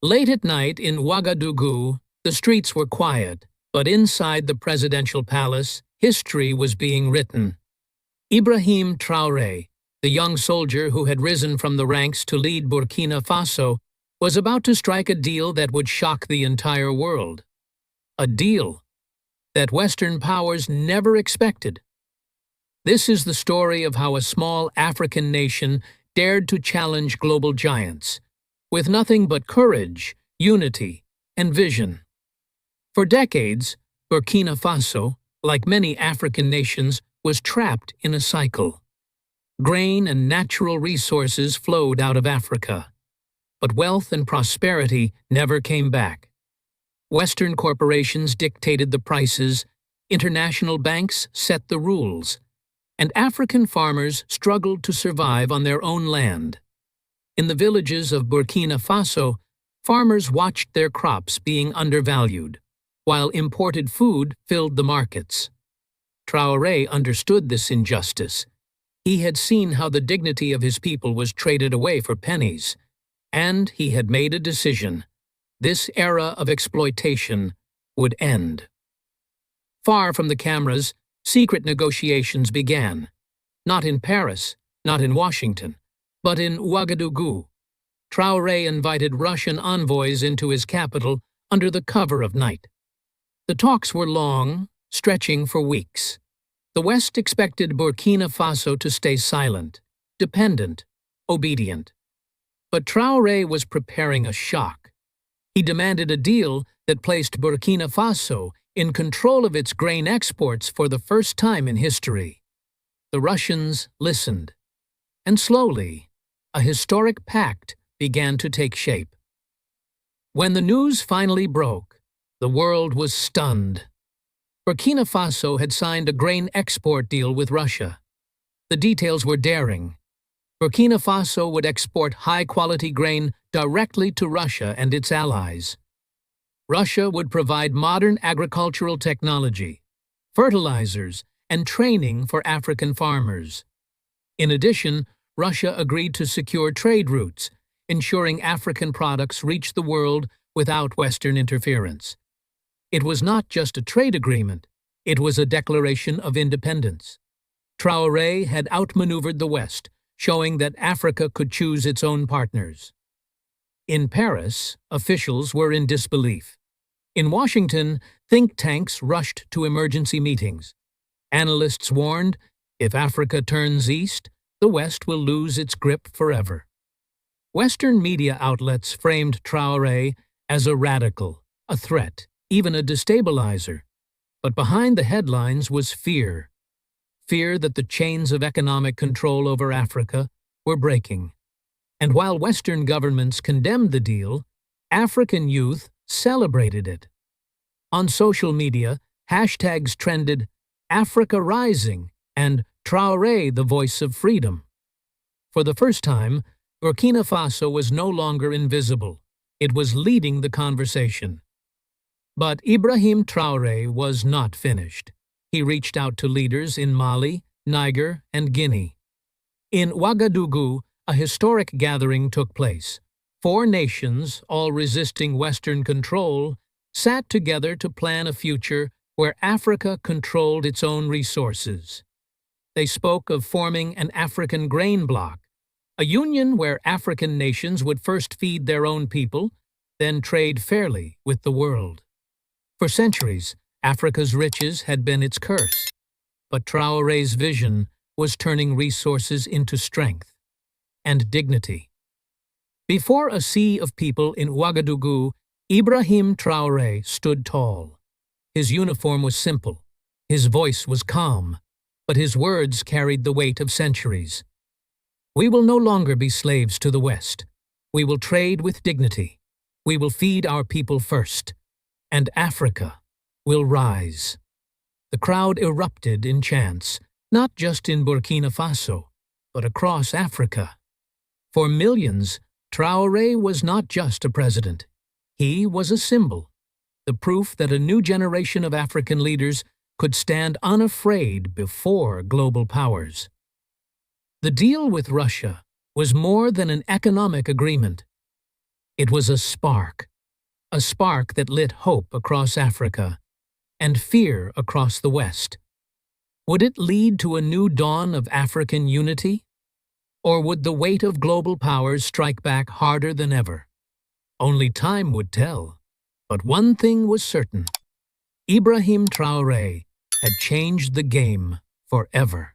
Late at night in Ouagadougou, the streets were quiet, but inside the presidential palace, history was being written. Ibrahim Traoré, the young soldier who had risen from the ranks to lead Burkina Faso, was about to strike a deal that would shock the entire world. A deal that Western powers never expected. This is the story of how a small African nation dared to challenge global giants, with nothing but courage, unity, and vision. For decades, Burkina Faso, like many African nations, was trapped in a cycle. Grain and natural resources flowed out of Africa, but wealth and prosperity never came back. Western corporations dictated the prices, international banks set the rules, and African farmers struggled to survive on their own land. In the villages of Burkina Faso, farmers watched their crops being undervalued, while imported food filled the markets. Traoré understood this injustice. He had seen how the dignity of his people was traded away for pennies, and he had made a decision. This era of exploitation would end. Far from the cameras, secret negotiations began. Not in Paris, not in Washington, but in Ouagadougou. Traoré invited Russian envoys into his capital under the cover of night. The talks were long, stretching for weeks. The West expected Burkina Faso to stay silent, dependent, obedient. But Traoré was preparing a shock. He demanded a deal that placed Burkina Faso in control of its grain exports for the first time in history. The Russians listened, and slowly, a historic pact began to take shape. When the news finally broke, the world was stunned. Burkina Faso had signed a grain export deal with Russia. The details were daring. Burkina Faso would export high-quality grain directly to Russia and its allies. Russia would provide modern agricultural technology, fertilizers, and training for African farmers. In addition, Russia agreed to secure trade routes, ensuring African products reached the world without Western interference. It was not just a trade agreement, it was a declaration of independence. Traoré had outmaneuvered the West, showing that Africa could choose its own partners. In Paris, officials were in disbelief. In Washington, think tanks rushed to emergency meetings. Analysts warned, if Africa turns east, the West will lose its grip forever. Western media outlets framed Traoré as a radical, a threat, even a destabilizer. But behind the headlines was fear. Fear that the chains of economic control over Africa were breaking. And while Western governments condemned the deal, African youth celebrated it. On social media, hashtags trended Africa Rising and Traoré, the voice of freedom. For the first time, Burkina Faso was no longer invisible. It was leading the conversation. But Ibrahim Traoré was not finished. He reached out to leaders in Mali, Niger, and Guinea. In Ouagadougou, a historic gathering took place. 4 nations, all resisting Western control, sat together to plan a future where Africa controlled its own resources. They spoke of forming an African grain bloc, a union where African nations would first feed their own people, then trade fairly with the world. For centuries, Africa's riches had been its curse, but Traoré's vision was turning resources into strength and dignity. Before a sea of people in Ouagadougou, Ibrahim Traoré stood tall. His uniform was simple, his voice was calm, but his words carried the weight of centuries. We will no longer be slaves to the West. We will trade with dignity. We will feed our people first, and Africa will rise. The crowd erupted in chants, not just in Burkina Faso, but across Africa. For millions, Traoré was not just a president. He was a symbol, the proof that a new generation of African leaders could stand unafraid before global powers. The deal with Russia was more than an economic agreement. It was a spark that lit hope across Africa and fear across the West. Would it lead to a new dawn of African unity? Or would the weight of global powers strike back harder than ever? Only time would tell. But one thing was certain. Ibrahim Traoré had changed the game forever.